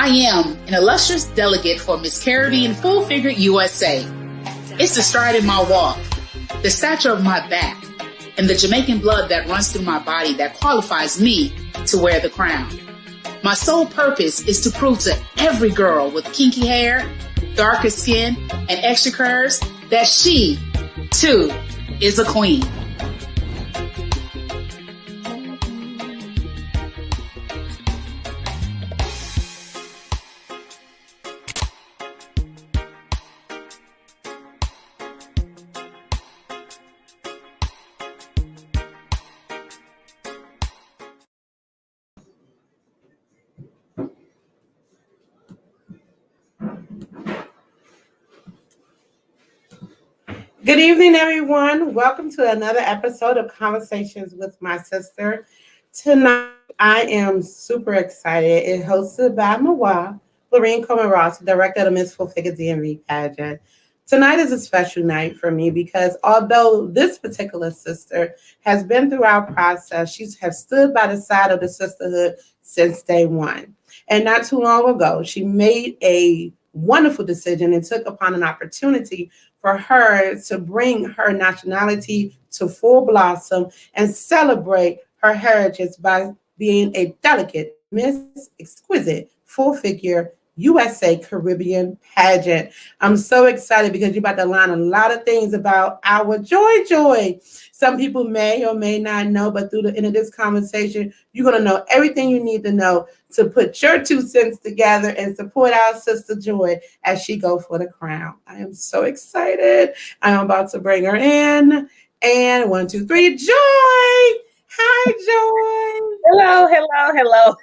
I am an illustrious delegate for Miss Caribbean Full Figure USA. It's the stride in my walk, the stature of my back, and the Jamaican blood that runs through my body that qualifies me to wear the crown. My sole purpose is to prove to every girl with kinky hair, darker skin, and extra curves that she, too, is a queen. Good evening, everyone. Welcome to another episode of Conversations with My Sister. Tonight, I am super excited. It's hosted by Mawa, Lorraine Coleman-Ross, director of the Miss Full Figure DMV pageant. Tonight is a special night for me because although this particular sister has been through our process, she has stood by the side of the sisterhood since day one. And not too long ago, she made a wonderful decision and took upon an opportunity for her to bring her nationality to full blossom and celebrate her heritage by being a delegate, Miss Exquisite Full Figure USA Caribbean pageant. I'm so excited because you're about to learn a lot of things about our Joy. Some people may or may not know, but through the end of this conversation, you're going to know everything you need to know to put your 2 cents together and support our sister Joy as she go for the crown. I am so excited. I'm about to bring her in. And 1, 2, 3, Joy. Hi, Hello.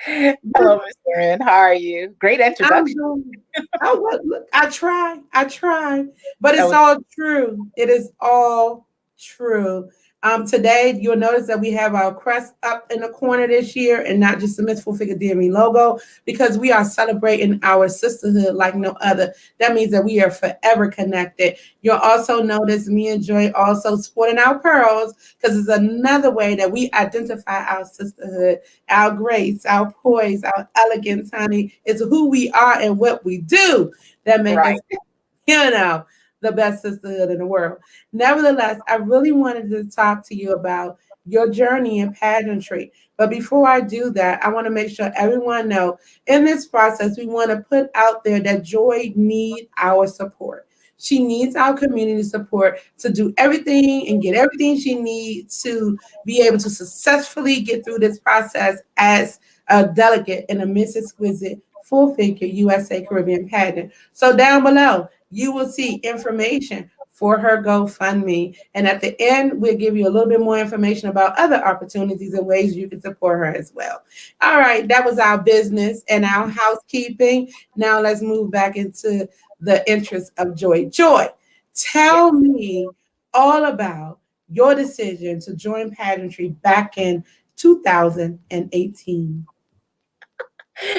Hello, Miss Erin. How are you? Great introduction. I try, but it's all true. It is all true. Today, you'll notice that we have our crest up in the corner this year and not just the Miss Full Figure DMV logo because we are celebrating our sisterhood like no other. That means that we are forever connected. You'll also notice me and Joy also sporting our pearls because it's another way that we identify our sisterhood, our grace, our poise, our elegance, honey. It's who we are and what we do that makes us, the best sisterhood in the world. Nevertheless, I really wanted to talk to you about your journey in pageantry. But before I do that, I want to make sure everyone know in this process, we want to put out there that Joy needs our support. She needs our community support to do everything and get everything she needs to be able to successfully get through this process as a delegate in a Miss Exquisite Full Figure USA Caribbean pageant. So down below, you will see information for her GoFundMe. And at the end, we'll give you a little bit more information about other opportunities and ways you can support her as well. All right, that was our business and our housekeeping. Now let's move back into the interest of Joy. Joy, tell me all about your decision to join pageantry back in 2018.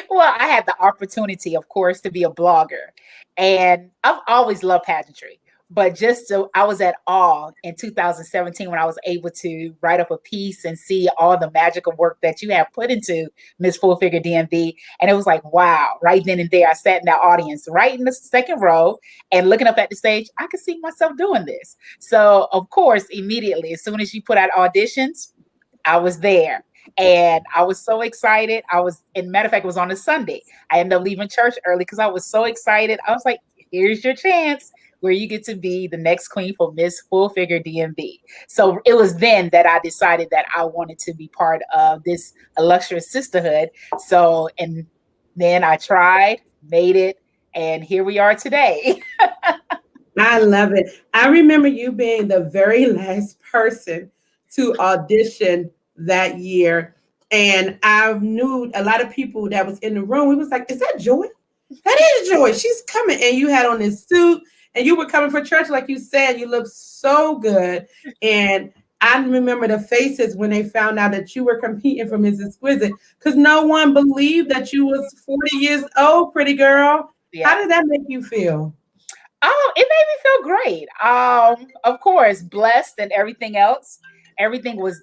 Well, I had the opportunity, of course, to be a blogger. And I've always loved pageantry. But I was at awe in 2017 when I was able to write up a piece and see all the magical work that you have put into Miss Full Figure DMV. And it was like, wow, right then and there, I sat in that audience right in the second row and looking up at the stage, I could see myself doing this. So, of course, immediately, as soon as you put out auditions, I was there. And I was so excited. Matter of fact, it was on a Sunday. I ended up leaving church early because I was so excited. I was like, here's your chance where you get to be the next queen for Miss Full Figure DMV. So it was then that I decided that I wanted to be part of this illustrious sisterhood. So, and then I tried, made it, and here we are today. I love it. I remember you being the very last person to audition that year. And I knew a lot of people that was in the room. We was like, is that Joy? That is Joy. She's coming. And you had on this suit and you were coming for church. Like you said, you looked so good. And I remember the faces when they found out that you were competing for Miss Exquisite because no one believed that you was 40 years old, pretty girl. Yeah. How did that make you feel? Oh, it made me feel great. Of course, blessed and everything else. Everything was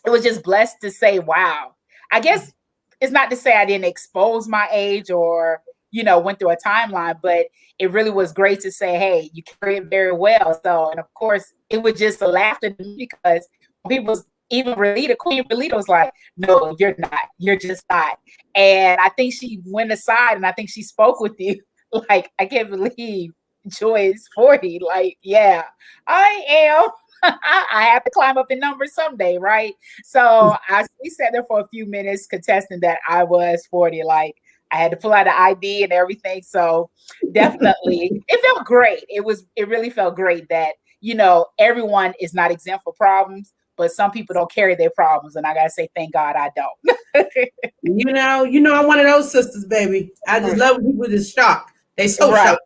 it was just blessed to say, wow. I guess it's not to say I didn't expose my age or, you know, went through a timeline, but it really was great to say, hey, you carry it very well. So, and of course, it was just a laughter to me because people, even Relita, Queen Relita was like, no, you're not. You're just not. And I think she went aside and I think she spoke with you. Like, I can't believe Joy is 40. Like, yeah, I am. I have to climb up in numbers someday, right? So we sat there for a few minutes contesting that I was 40. Like, I had to pull out the ID and everything. So definitely, it felt great. It really felt great that, you know, everyone is not exempt for problems, but some people don't carry their problems. And I got to say, thank God I don't. You know, I'm one of those sisters, baby. I just love when people just shocked. They so shocked.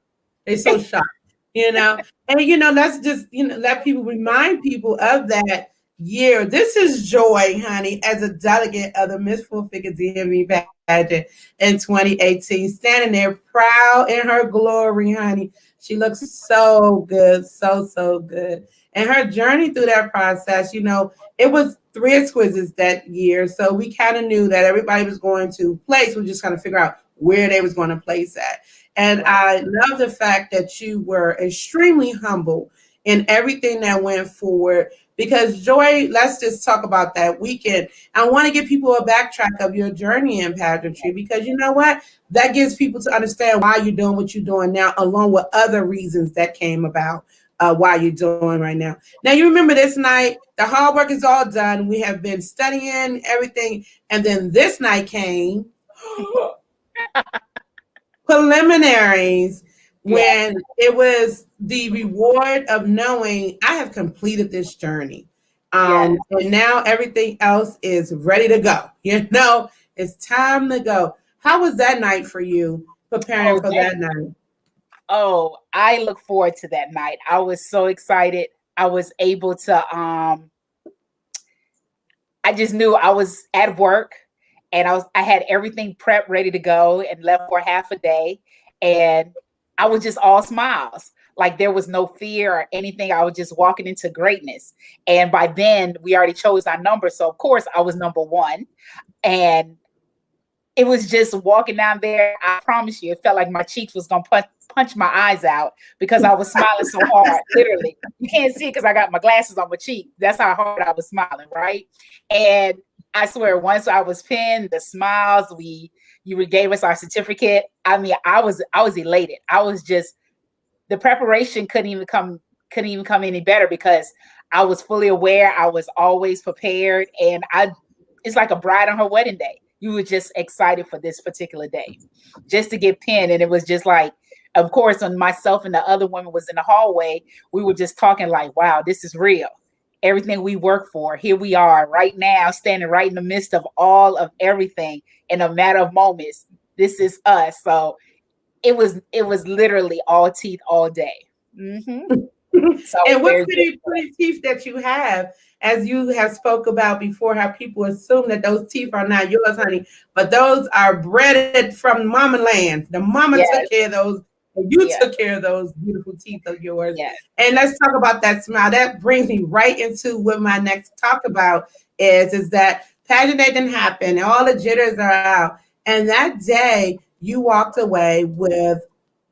They so shocked, you know. And, you know, let's just, you know, let people remind people of that year. This is Joy, honey, as a delegate of the Miss Full Figure DMV pageant in 2018, standing there proud in her glory, honey. She looks so good, so good. And her journey through that process, you know, it was 3 exquisites that year. So we kind of knew that everybody was going to place. We just kind of figure out where they was going to place at. And I love the fact that you were extremely humble in everything that went forward. Because Joy, let's just talk about that weekend. I want to give people a backtrack of your journey in pageantry, because you know what? That gives people to understand why you're doing what you're doing now, along with other reasons that came about why you're doing right now. Now, you remember this night, the hard work is all done. We have been studying everything. And then this night came. Preliminaries, when it was the reward of knowing I have completed this journey. And now everything else is ready to go. You know, it's time to go. How was that night for you, preparing for that night? Oh, I look forward to that night. I was so excited. I was able to, I just knew I was at work. And I had everything prepped, ready to go, and left for half a day. And I was just all smiles. Like, there was no fear or anything. I was just walking into greatness. And by then, we already chose our number. So, of course, I was number 1. And it was just walking down there. I promise you, it felt like my cheeks was going to punch my eyes out because I was smiling so hard. Literally. You can't see it because I got my glasses on my cheek. That's how hard I was smiling, right? And I swear, once I was pinned, the smiles, you gave us our certificate. I mean, I was elated. I was just, the preparation couldn't even come any better because I was fully aware. I was always prepared, and it's like a bride on her wedding day. You were just excited for this particular day, just to get pinned. And it was just like, of course, when myself and the other women was in the hallway, we were just talking like, wow, this is real. Everything we work for, here we are right now, standing right in the midst of all of everything in a matter of moments. This is us. So it was literally all teeth all day. Mm-hmm. So and what pretty teeth that you have, as you have spoke about before, how people assume that those teeth are not yours, honey, but those are bred from mama land. The mama took care of those. You took care of those beautiful teeth of yours. Yes. And let's talk about that smile. That brings me right into what my next talk about is that pageant day didn't happen. All the jitters are out. And that day you walked away with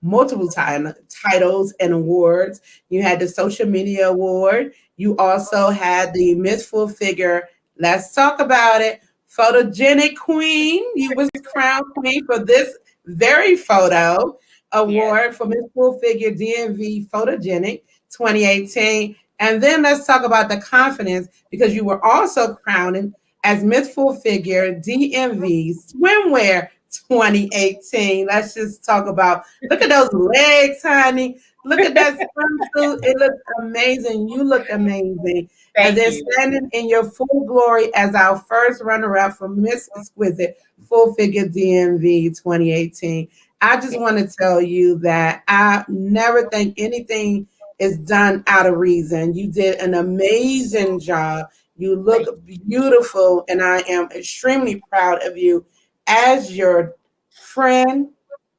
multiple titles and awards. You had the social media award. You also had the Miss Full Figure. Let's talk about it. Photogenic queen. You was crowned queen for this very photo. Award for Miss Full Figure DMV Photogenic 2018. And then let's talk about the confidence, because you were also crowned as Miss Full Figure DMV Swimwear 2018. Let's just talk about, look at those legs, honey. Look at that swimsuit. It looks amazing. You look amazing. And then standing in your full glory as our first runner-up for Miss Exquisite Full Figure DMV 2018. I just want to tell you that I never think anything is done out of reason. You did an amazing job. You look beautiful, and I am extremely proud of you as your friend,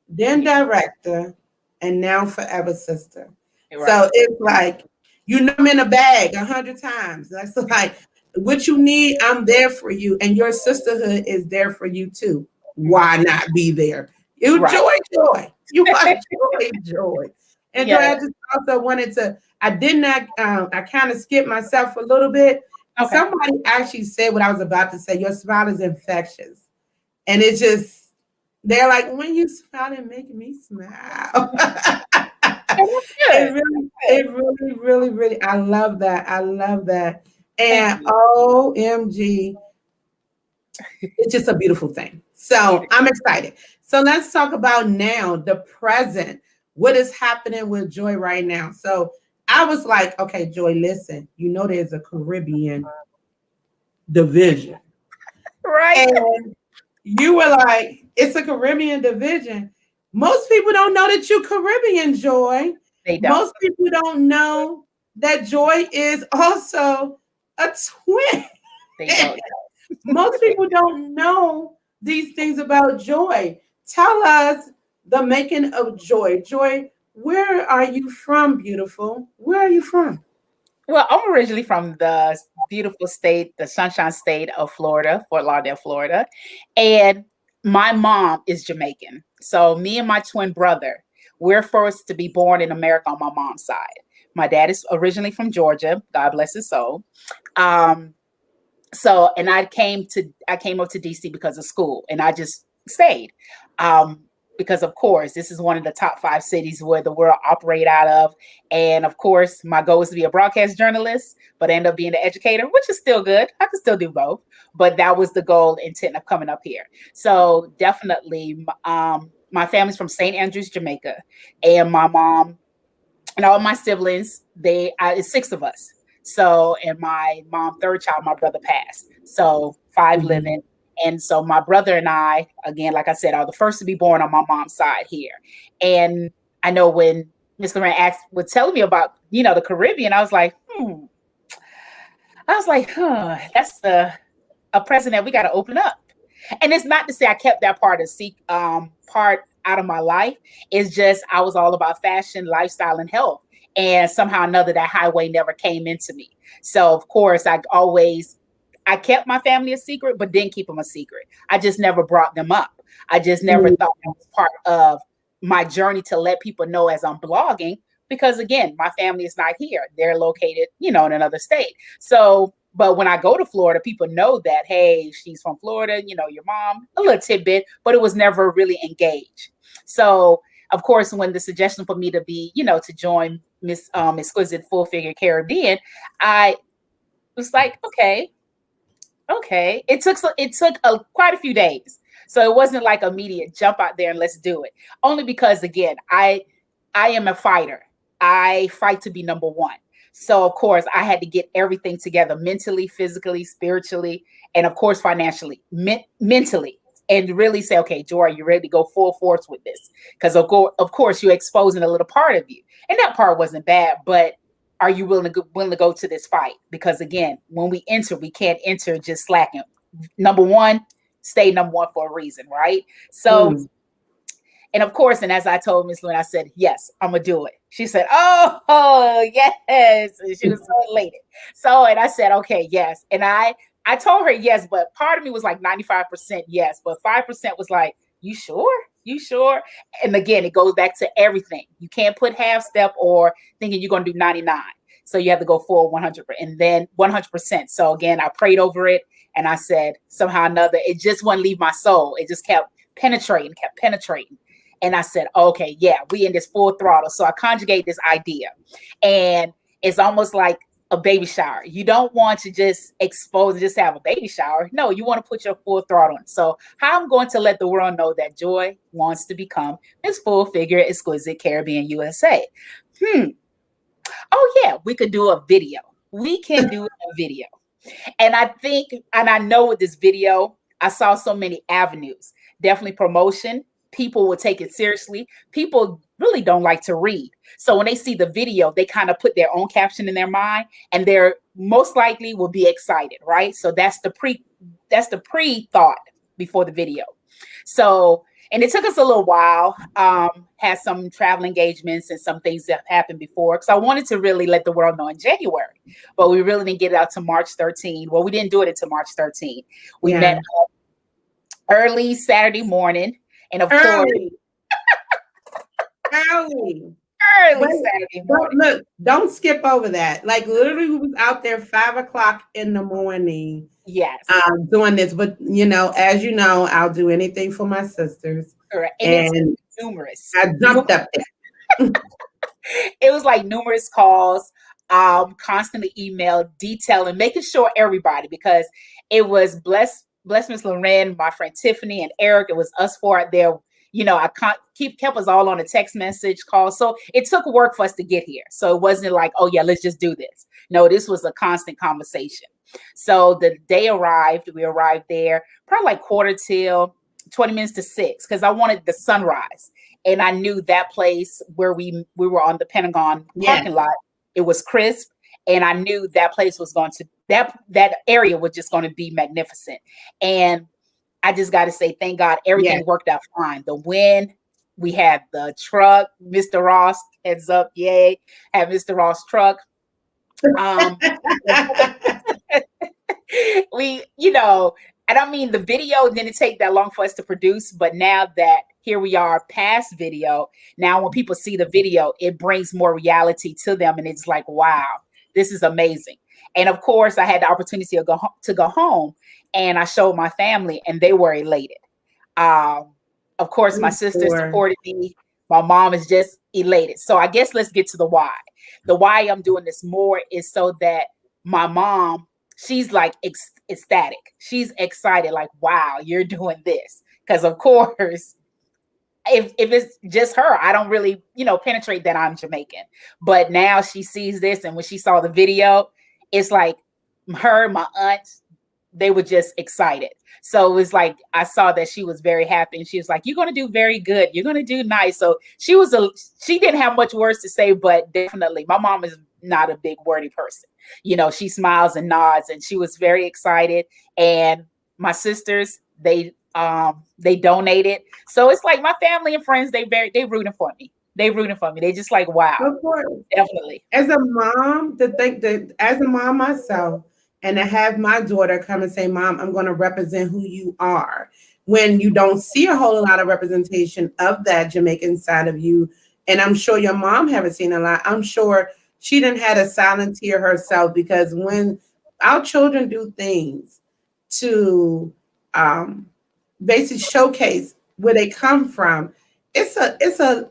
then director, and now forever sister. Right. So it's like, you know, I'm in a bag 100 times. That's like, what you need, I'm there for you. And your sisterhood is there for you too. Why not be there? You Right. joy. You are joy. And Joy, Yeah. I just also wanted to, I did not, I kind of skipped myself a little bit. Okay. Somebody actually said what I was about to say. Your smile is infectious. And it's just, they're like, when you smile, it makes me smile. It really, I love that. I love that. And OMG, it's just a beautiful thing. So I'm excited. So let's talk about now the present. What is happening with Joy right now? So I was like, okay, Joy, listen, there's a Caribbean division. Right. And you were like, it's a Caribbean division. Most people don't know that you're Caribbean, Joy. They don't. Most people don't know that Joy is also a twin. They don't. Most people don't know these things about Joy. Tell us the making of Joy. Joy, where are you from, beautiful? Where are you from? Well, I'm originally from the beautiful state, the Sunshine State of Florida, Fort Lauderdale, Florida. And my mom is Jamaican. So me and my twin brother, we're first to be born in America on my mom's side. My dad is originally from Georgia. God bless his soul. So, and I came up to DC because of school, and I just stayed. Because of course, this is one of the top 5 cities where the world operate out of. And of course, my goal is to be a broadcast journalist, but I end up being an educator, which is still good. I can still do both, but that was the goal intent of coming up here. So definitely, my family's from St. Andrews, Jamaica, and my mom and all my siblings, it's 6 of us. So, and my mom, third child, my brother passed. So 5 living. And so my brother and I, again, like I said, are the first to be born on my mom's side here. And I know when Miss Loren was telling me about, the Caribbean, I was like, that's a present we got to open up. And it's not to say I kept that part out of my life. It's just, I was all about fashion, lifestyle, and health. And somehow or another, that highway never came into me. So of course, I kept my family a secret, but didn't keep them a secret. I just never brought them up. I just never thought that was part of my journey to let people know as I'm blogging, because again, my family is not here. They're located, in another state. So, but when I go to Florida, people know that, hey, she's from Florida, your mom, a little tidbit, but it was never really engaged. So of course, when the suggestion for me to be, to join Miss Exquisite Full Figure Caribbean, I was like, okay. It took quite a few days. So it wasn't like immediate jump out there and let's do it. Only because, again, I am a fighter. I fight to be number one. So of course I had to get everything together mentally, physically, spiritually, and of course financially, mentally, and really say, okay, Joy, are you ready to go full force with this? Because of course you're exposing a little part of you, and that part wasn't bad, but are you willing to go to this fight? Because again, when we enter, we can't enter just slacking. Number one, stay number one for a reason, right? So, and of course, and as I told Miss Lynn, I said, yes, I'm gonna do it. She said, oh, yes. And she was so elated. So, and I said, okay, yes. And I told her yes, but part of me was like 95% yes, but 5% was like, you sure? You sure? And again, it goes back to everything. You can't put half step or thinking you're going to do 99. So you have to go full 100 and then 100%. So again, I prayed over it and I said, somehow or another, it just wouldn't leave my soul. It just kept penetrating. And I said, okay, yeah, we in this full throttle. So I conjugate this idea, and it's almost like a baby shower. You don't want to just expose and just have a baby shower. No, you want to put your full throttle on. So how I'm going to let the world know that Joy wants to become Miss Full Figure Exquisite Caribbean USA. Oh yeah, we could do a video. We can do a video. And I think, and I know with this video, I saw so many avenues. Definitely promotion. People will take it seriously. People really don't like to read. So when they see the video, they kind of put their own caption in their mind, and they're most likely will be excited, right? So that's the pre-thought before the video. So, And it took us a little while. Had some travel engagements and some things that happened before. Because I wanted to really let the world know in January. But we really didn't get it out to March 13. Well, we didn't do it until March 13. We met early Saturday morning. And of course, early Saturday morning. Look, don't skip over that. Like literally, we was out there 5 o'clock in the morning. Yes. Doing this, but as you know, I'll do anything for my sisters. Correct. And it's numerous. I jumped up there. It was like numerous calls, constantly email, detailing, making sure everybody, because it was bless Miss Loren, my friend Tiffany, and Eric. It was us four out there. I kept us all on a text message call. So it took work for us to get here. So it wasn't like, oh yeah, let's just do this. No, this was a constant conversation. So the day arrived, we arrived there probably like 20 minutes to 6, because I wanted the sunrise. And I knew that place where we were on the Pentagon parking lot, it was crisp. And I knew that place was going to, that area was just going to be magnificent. And I just got to say, thank God, everything worked out fine. The wind, we had the truck, Mr. Ross, heads up, yay, had Mr. Ross truck. And I mean, the video didn't take that long for us to produce, but now that here we are past video, now when people see the video, it brings more reality to them. And it's like, wow, this is amazing. And of course, I had the opportunity to go home, and I showed my family, and they were elated. Of course, my sister supported me. My mom is just elated. So I guess let's get to the why. The why I'm doing this more is so that my mom, she's like ecstatic. She's excited, like, wow, you're doing this. Because of course, if it's just her, I don't really, penetrate that I'm Jamaican. But now she sees this, and when she saw the video, it's like her, my aunts, they were just excited. So it was like, I saw that she was very happy, and she was like, you're going to do very good. You're going to do nice. So she didn't have much words to say, but definitely my mom is not a big wordy person. She smiles and nods, and she was very excited. And my sisters, they donated. So it's like my family and friends, they rooting for me. They rooting for me. They just like, wow. Of course. Definitely. As a mom, as a mom myself, and to have my daughter come and say, Mom, I'm going to represent who you are, when you don't see a whole lot of representation of that Jamaican side of you. And I'm sure your mom haven't seen a lot. I'm sure she didn't had a silent tear herself, because when our children do things to basically showcase where they come from, it's a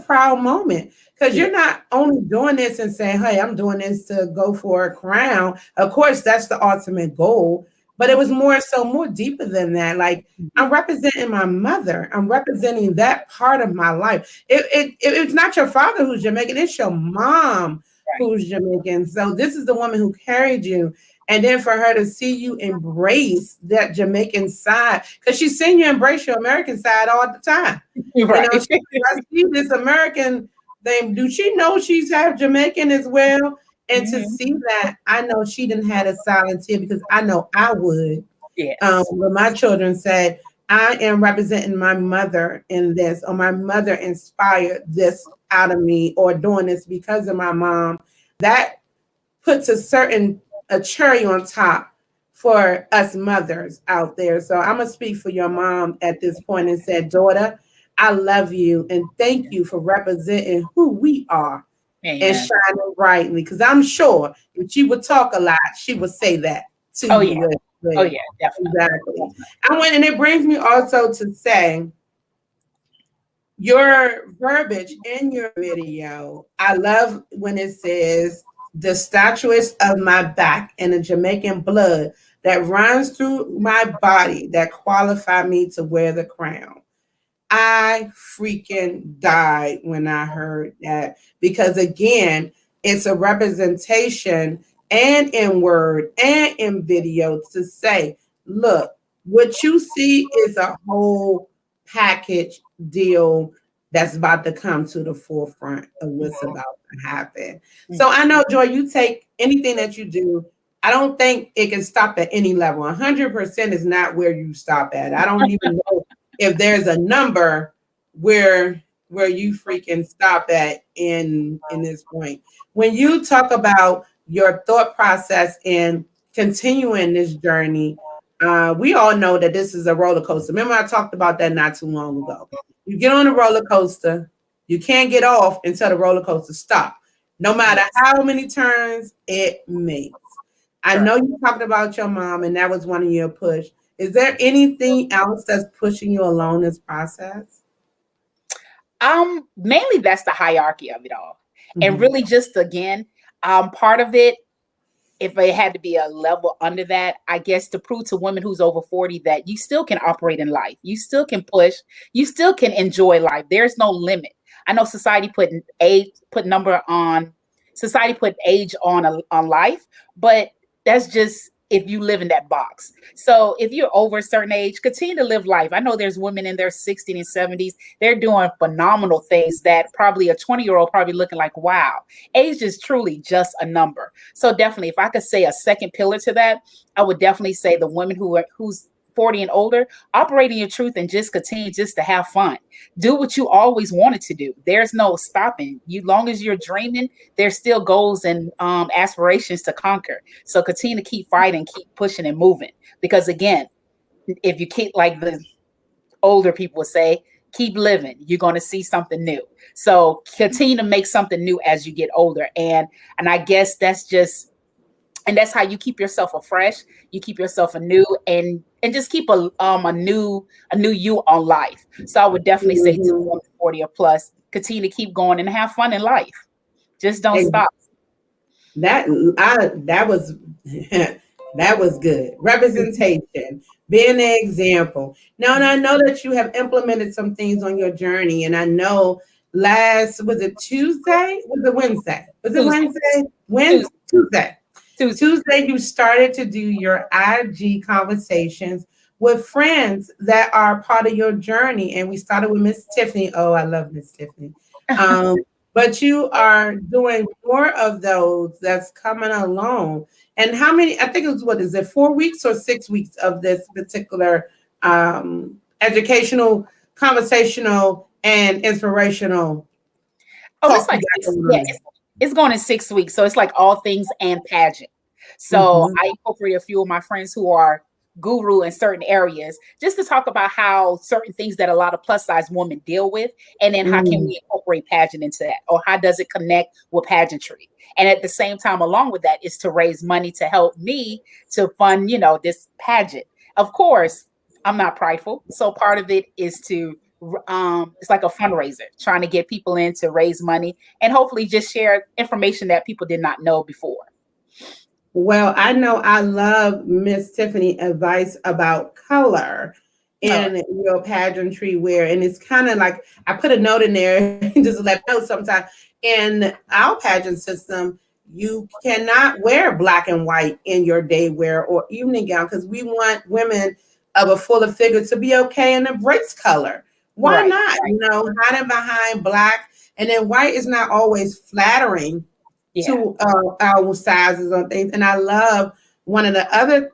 proud moment, because you're not only doing this and saying, hey, I'm doing this to go for a crown. Of course, that's the ultimate goal, but it was more deeper than that. Like, I'm representing my mother. I'm representing that part of my life. It's not your father who's Jamaican, it's your mom who's Jamaican. So this is the woman who carried you. And then for her to see you embrace that Jamaican side, because she's seen you embrace your American side all the time. Right. I see this American thing. Do she know she's half Jamaican as well? And to see that, I know she didn't have a silent tear, because I know I would. Yes. When my children said, I am representing my mother in this, or my mother inspired this out of me, or doing this because of my mom, that puts a cherry on top for us mothers out there. So I'm going to speak for your mom at this point and say, daughter, I love you, and thank you for representing who we are. Amen. And shining brightly, because I'm sure if she would talk a lot, she would say that to you. Oh yeah, definitely. Exactly. And it brings me also to say, your verbiage in your video, I love when it says, the statues of my back and the Jamaican blood that runs through my body that qualify me to wear the crown. I freaking died when I heard that, because again, it's a representation, and in word and in video, to say, look, what you see is a whole package deal that's about to come to the forefront of what's about to happen. So I know, Joy, you take anything that you do, I don't think it can stop at any level. 100% is not where you stop at. I don't even know if there's a number where you freaking stop at in this point. When you talk about your thought process in continuing this journey, we all know that this is a roller coaster. Remember, I talked about that not too long ago. You get on a roller coaster, you can't get off until the roller coaster stops, no matter how many turns it makes. I know you talked about your mom, and that was one of your push. Is there anything else that's pushing you along this process? Mainly that's the hierarchy of it all. And really just again, part of it, if it had to be a level under that, I guess to prove to women who's over 40 that you still can operate in life. You still can push, you still can enjoy life. There's no limit. I know society put age on life, but that's just if you live in that box. So if you're over a certain age, continue to live life. I know there's women in their 60s and 70s. They're doing phenomenal things that probably a 20-year-old probably looking like, wow, age is truly just a number. So definitely, if I could say a second pillar to that, I would definitely say the women who's 40 and older, operate in your truth and just continue just to have fun. Do what you always wanted to do. There's no stopping you. Long as you're dreaming, there's still goals and aspirations to conquer. So continue to keep fighting, keep pushing and moving. Because again, if you keep, like the older people would say, keep living, you're going to see something new. So continue to make something new as you get older. And I guess that's how you keep yourself afresh, you keep yourself anew, and just keep a new you on life. So I would definitely say to 40 or plus, continue to keep going and have fun in life. Just don't stop. That was that was good. Representation, being an example. Now, and I know that you have implemented some things on your journey, and I know was it Tuesday? Was it Wednesday? Was it Wednesday? Tuesday, you started to do your IG conversations with friends that are part of your journey. And we started with Miss Tiffany. Oh, I love Miss Tiffany. But you are doing more of those that's coming along. And how many, I think it was, 4 weeks or 6 weeks of this particular educational, conversational, and inspirational? Oh, it's like, it's going in 6 weeks. So it's like all things and pageant. So I incorporate a few of my friends who are guru in certain areas just to talk about how certain things that a lot of plus size women deal with. And then how can we incorporate pageant into that? Or how does it connect with pageantry? And at the same time, along with that is to raise money to help me to fund, this pageant. Of course, I'm not prideful. So part of it is to it's like a fundraiser, trying to get people in to raise money and hopefully just share information that people did not know before. Well, I know I love Miss Tiffany advice about color in your pageantry wear. And it's kind of like, I put a note in there just to let me know sometimes. In our pageant system, you cannot wear black and white in your day wear or evening gown because we want women of a fuller figure to be okay in a brace color. Why not? Hiding behind black, and then white is not always flattering to our sizes on things. And I love one of the other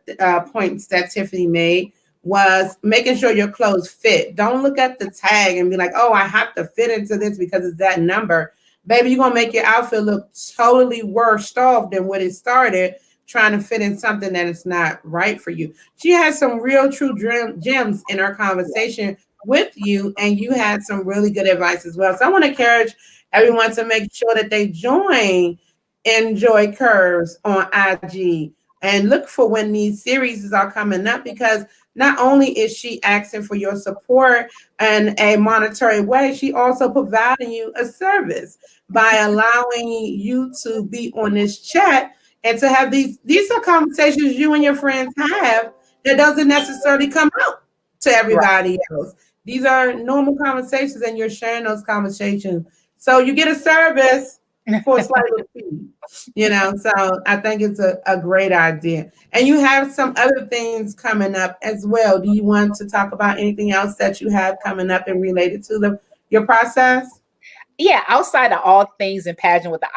points that Tiffany made was making sure your clothes fit. Don't look at the tag and be like, oh, I have to fit into this because it's that number. Baby, you're going to make your outfit look totally worse off than when it started, trying to fit in something that is not right for you. She has some real true gems in our conversation with you, and you had some really good advice as well. So I want to encourage everyone to make sure that they join Enjoy Curves on IG and look for when these series are coming up, because not only is she asking for your support in a monetary way, she also providing you a service by allowing you to be on this chat and to have these are conversations you and your friends have that doesn't necessarily come out to everybody else. These are normal conversations, and you're sharing those conversations. So you get a service for a slight fee, So I think it's a great idea. And you have some other things coming up as well. Do you want to talk about anything else that you have coming up and related to your process? Yeah, outside of all things in pageant with the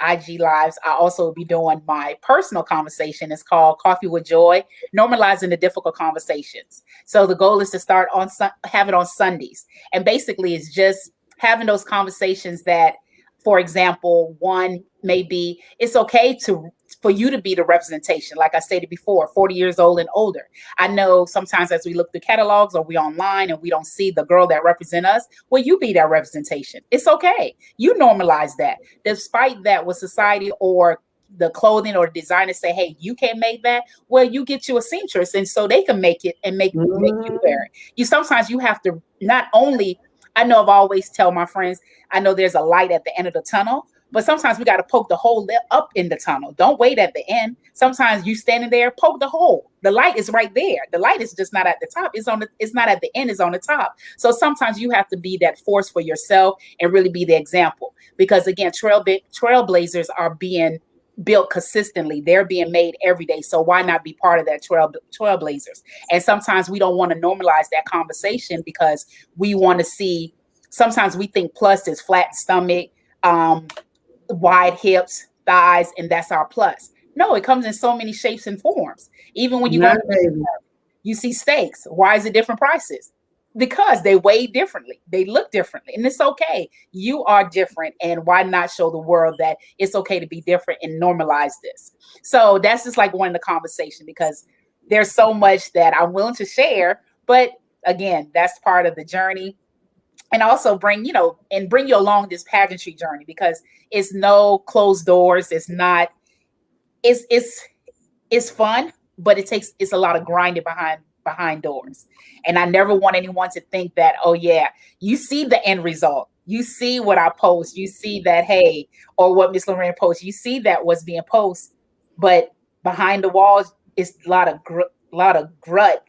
IG lives, I also will be doing my personal conversation. It's called Coffee with Joy, normalizing the difficult conversations. So the goal is to start on have it on Sundays, and basically it's just having those conversations that, for example, one may be it's okay for you to be the representation. Like I stated before, 40 years old and older. I know sometimes as we look through catalogs or we online and we don't see the girl that represent us, well, you be that representation. It's okay. You normalize that. Despite that, with society or the clothing or designers say, hey, you can't make that. Well, you get you a seamstress, and so they can make it and make you wear it. Sometimes you have to not only, I know I've always tell my friends, I know there's a light at the end of the tunnel, but sometimes we got to poke the hole up in the tunnel. Don't wait at the end. Sometimes you standing there, poke the hole. The light is right there. The light is just not at the top. It's not at the end, it's on the top. So sometimes you have to be that force for yourself and really be the example. Because again, trailblazers are being built consistently. They're being made every day. So why not be part of that trailblazers? And sometimes we don't want to normalize that conversation because we want to see, sometimes we think plus is flat stomach, wide hips, thighs, and that's our plus. No, it comes in so many shapes and forms. Even when you go, you see steaks. Why is it different prices? Because they weigh differently. They look differently, and it's okay. You are different, and why not show the world that it's okay to be different and normalize this? So that's just like one of the conversation, because there's so much that I'm willing to share, but again, that's part of the journey. And also bring you along this pageantry journey, because it's no closed doors. It's not, it's fun, but it's a lot of grinding behind doors. And I never want anyone to think that, oh yeah, you see the end result. You see what I post. You see that, hey, or what Miss Lorraine posts. You see that what's being posted, but behind the walls, it's a lot of grit, a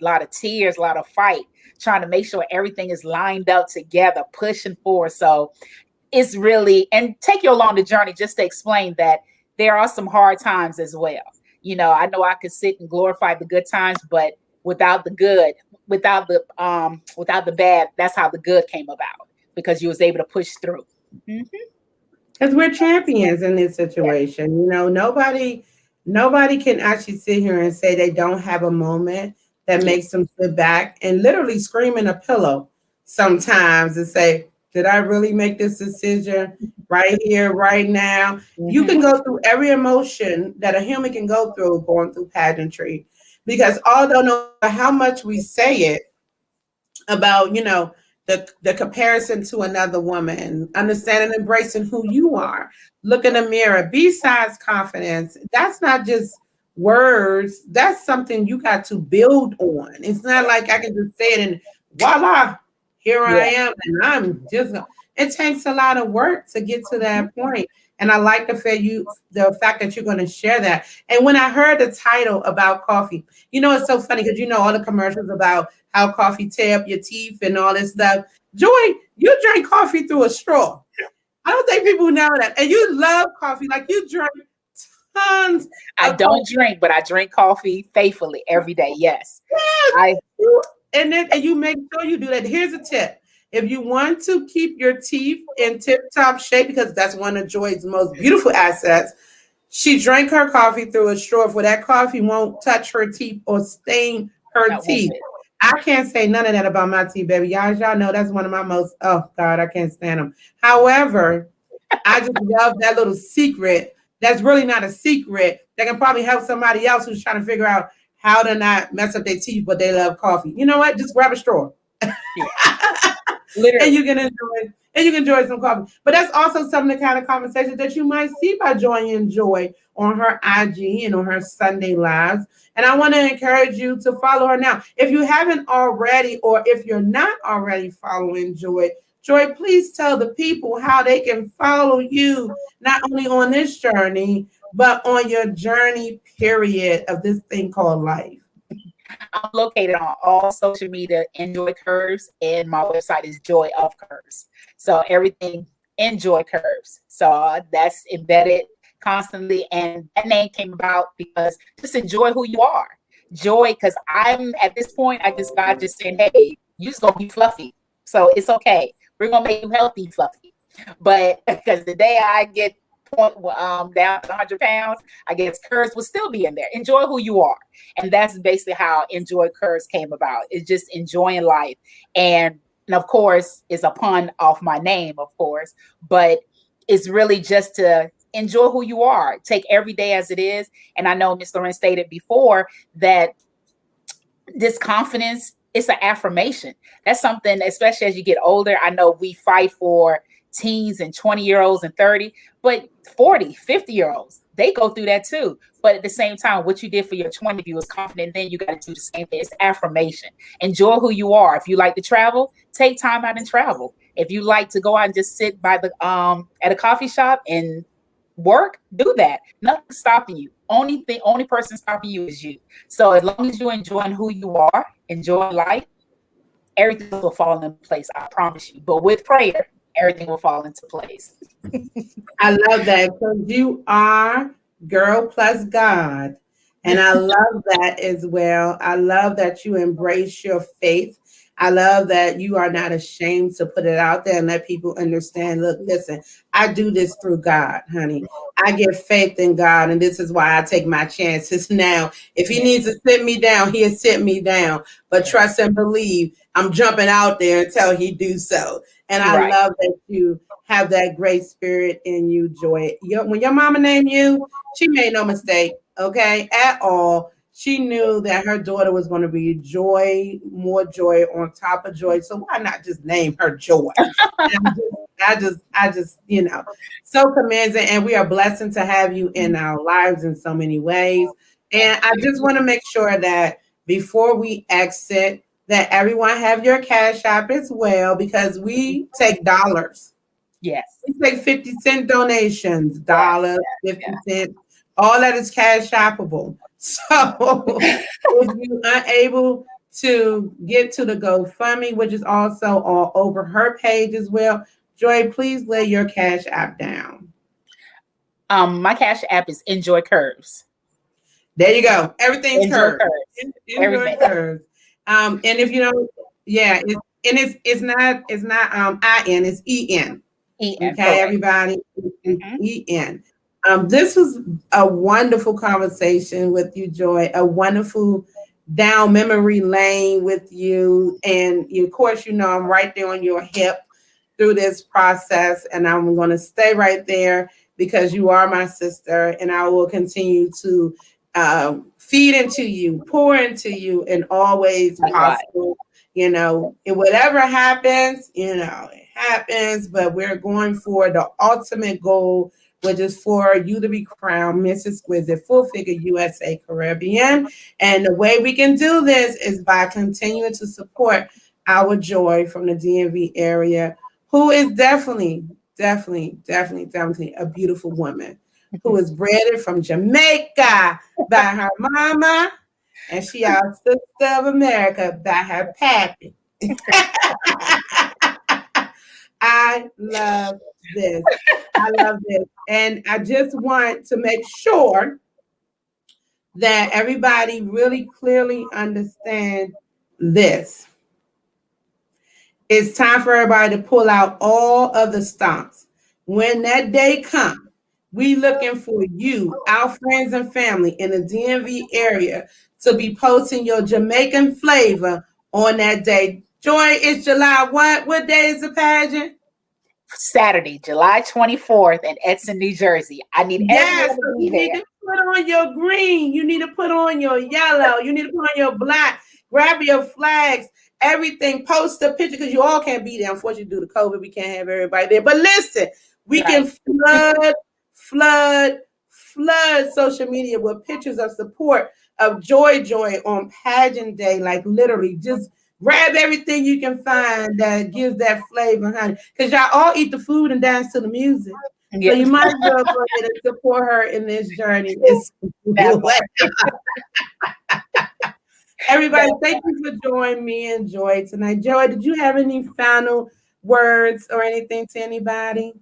lot of tears, a lot of fight, trying to make sure everything is lined up together, pushing forward. So it's really, and take you along the journey just to explain that there are some hard times as well. I know I could sit and glorify the good times, but without the good, without the bad, that's how the good came about, because you was able to push through. Because we're champions in this situation. Nobody can actually sit here and say they don't have a moment that makes them sit back and literally scream in a pillow sometimes and say, did I really make this decision right here, right now? You can go through every emotion that a human can go through going through pageantry, because although no matter how much we say it about, the comparison to another woman, understanding and embracing who you are, look in the mirror, besides confidence, that's not just words, that's something you got to build on. It's not like I can just say it and voila, here I am, and I'm just, it takes a lot of work to get to that point. And I like the fact that you're going to share that. And when I heard the title about coffee, it's so funny because all the commercials about how coffee tear up your teeth and all this stuff. Joy, you drink coffee through a straw. I don't think people know that. And you love coffee, like you drink tons. I don't drink, but I drink coffee faithfully every day. Yes. And you make sure you do that. Here's a tip. If you want to keep your teeth in tip-top shape, because that's one of Joy's most beautiful assets, she drank her coffee through a straw, for that coffee won't touch her teeth or stain her teeth. I can't say none of that about my teeth, baby. Y'all know that's one of my most, oh God, I can't stand them. However, I just love that little secret. That's really not a secret. That can probably help somebody else who's trying to figure out how to not mess up their teeth, but they love coffee. You know what? Just grab a straw. And you can enjoy some coffee. But that's also some of the kind of conversations that you might see by Joy and Joy on her IG and on her Sunday lives. And I want to encourage you to follow her now. If you haven't already, or if you're not already following Joy, please tell the people how they can follow you, not only on this journey, but on your journey, period, of this thing called life. I'm located on all social media, Enjoy Curves, and my website is Joy of Curves. So everything Enjoy Curves. So that's embedded constantly. And that name came about because just enjoy who you are. Joy, because I'm at this point, God just saying, hey, you just gonna be fluffy. So it's okay. We're gonna make you healthy, fluffy. But because the day I get down to 100 pounds, I guess Curves will still be in there. Enjoy who you are. And that's basically how Enjoy Curves came about. It's just enjoying life. And of course, it's a pun off my name, of course, but it's really just to enjoy who you are. Take every day as it is. And I know Ms. Loren stated before that this confidence, it's an affirmation. That's something, especially as you get older. I know we fight for teens and 20-year-olds and 30, but 40, 50-year-olds, they go through that too. But at the same time, what you did for your 20, if you was confident, then you got to do the same thing. It's affirmation. Enjoy who you are. If you like to travel, take time out and travel. If you like to go out and just sit by the at a coffee shop and work, do that. Nothing's stopping you. Only person stopping you is you. So as long as you're enjoying who you are, enjoy life, everything will fall into place. I promise you. But with prayer, everything will fall into place. I love that, because you are girl plus God. And I love that as well. I love that you embrace your faith. I love that you are not ashamed to put it out there and let people understand, look, listen, I do this through God, honey. I get faith in God, and this is why I take my chances now. If he needs to sit me down, he'll sit me down. But trust and believe, I'm jumping out there until he do so. And I love that you have that great spirit in you, Joy. When your mama named you, she made no mistake, okay, at all. She knew that her daughter was going to be joy, more joy on top of joy. So why not just name her Joy? I just, so commanding, and we are blessed to have you in our lives in so many ways. And I just want to make sure that before we exit, that everyone have your Cash App as well, because we take dollars. Yes. We take 50-cent donations, dollars, 50 cents. All that is Cash Appable. So if you're unable to get to the GoFundMe, which is also all over her page as well, Joy, please lay your Cash App down. My Cash App is Enjoy Curves. There you go. Everything's Enjoy curves. Enjoy curves. And if you know, it's not IN, it's EN. Okay, correct. Everybody, EN. This was a wonderful conversation with you, Joy, a wonderful down memory lane with you. And of course, I'm right there on your hip through this process, and I'm going to stay right there because you are my sister, and I will continue to feed into you, pour into you in all ways possible. And whatever happens, it happens, but we're going for the ultimate goal, which is for you to be crowned Miss Exquisite Full Figure USA Caribbean. And the way we can do this is by continuing to support our Joy from the DMV area, who is definitely a beautiful woman, who is bred from Jamaica by her mama, and she our sister of America by her pappy. I love this. And I just want to make sure that everybody really clearly understand this. It's time for everybody to pull out all of the stops. When that day comes, we looking for you, our friends and family in the DMV area, to be posting your Jamaican flavor on that day. Joy, it's July what? What day is the pageant? Saturday, July 24th in Edson, New Jersey. I need everyone to be there. You need to put on your green. You need to put on your yellow. You need to put on your black. Grab your flags. Everything. Post a picture, because you all can't be there. Unfortunately, due to COVID, we can't have everybody there. But listen, we can flood social media with pictures of support of Joy on pageant day. Like literally, just grab everything you can find that gives that flavor, honey. Because y'all all eat the food and dance to the music. Yes. So you might as well go ahead and support her in this journey. Everybody, thank you for joining me and Joy tonight. Joy, did you have any final words or anything to anybody?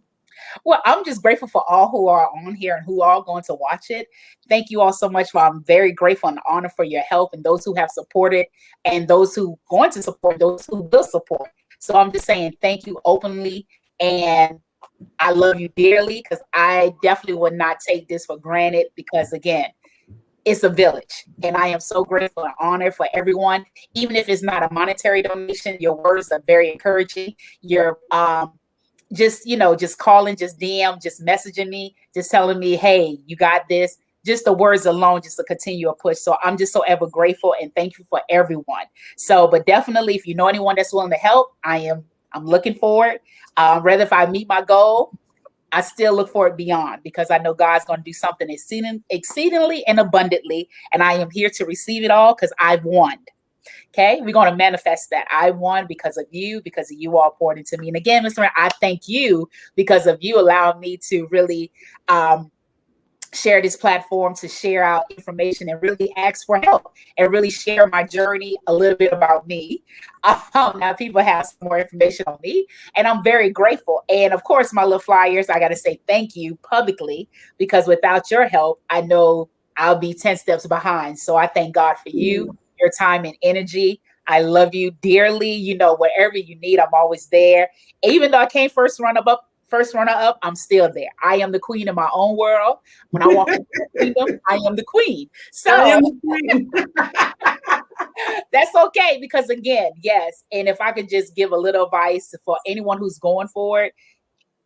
Well, I'm just grateful for all who are on here and who are going to watch it. Thank you all so much. I'm very grateful and honored for your help and those who have supported and those who are going to support, those who will support. So I'm just saying thank you openly. And I love you dearly because I definitely would not take this for granted because, again, it's a village. And I am so grateful and honored for everyone. Even if it's not a monetary donation, your words are very encouraging. You're just calling, just DM, just messaging me, just telling me, hey, you got this. Just the words alone, just to continue a push. So I'm just so ever grateful and thank you for everyone. So, but definitely, if you know anyone that's willing to help, I'm looking forward. Rather if I meet my goal, I still look for it beyond because I know God's going to do something exceedingly and abundantly. And I am here to receive it all because I've won. Okay, we're going to manifest that. I won because of you all poured into me. And again, Mr. Rand, I thank you because of you allowing me to really share this platform, to share out information and really ask for help and really share my journey, a little bit about me. Now people have some more information on me and I'm very grateful. And of course, my little flyers, I got to say thank you publicly because without your help, I know I'll be 10 steps behind. So I thank God for you, your time and energy. I love you dearly. You know, whatever you need, I'm always there. Even though I can't first runner up, I'm still there. I am the queen of my own world. When I walk into the kingdom, I am the queen. So I am the queen. That's okay because again, yes. And if I could just give a little advice for anyone who's going for it,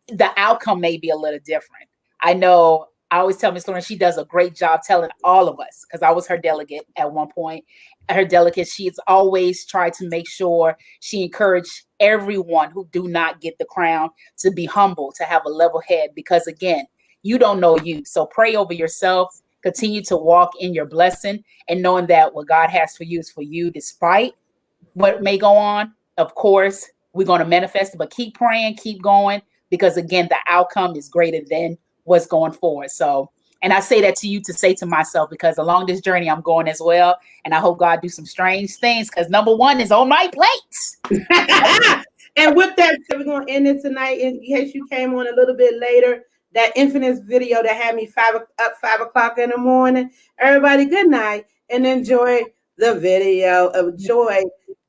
the outcome may be a little different. I know I always tell Ms. Lauren, she does a great job telling all of us because I was her delegate at one point. Her delegate, she's always tried to make sure she encouraged everyone who do not get the crown to be humble, to have a level head, because again, you don't know you. So pray over yourself, continue to walk in your blessing and knowing that what God has for you is for you, despite what may go on. Of course, we're going to manifest it, but keep praying, keep going, because again, the outcome is greater than what's going forward. So, and I say that to you to say to myself, because along this journey, I'm going as well. And I hope God do some strange things because number one is on my plate. And with that, we're going to end it tonight. In case you came on a little bit later, that infamous video that had me 5 o'clock in the morning. Everybody, good night and enjoy the video of Joy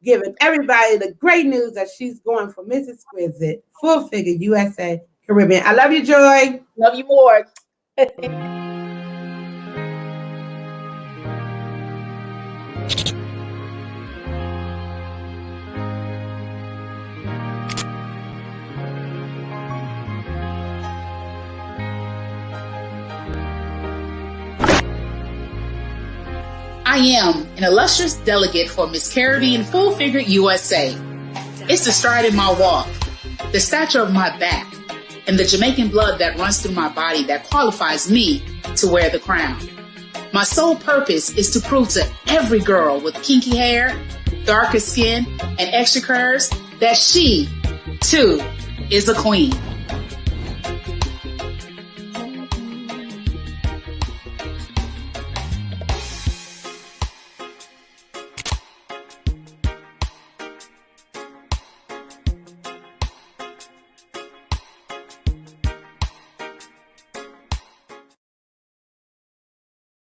giving everybody the great news that she's going for Miss Exquisite, Full Figure USA Caribbean. I love you, Joy. Love you more. I am an illustrious delegate for Miss Caribbean Full Figure USA. It's the stride in my walk, the stature of my back, and the Jamaican blood that runs through my body that qualifies me to wear the crown. My sole purpose is to prove to every girl with kinky hair, darker skin, and extra curves that she, too, is a queen.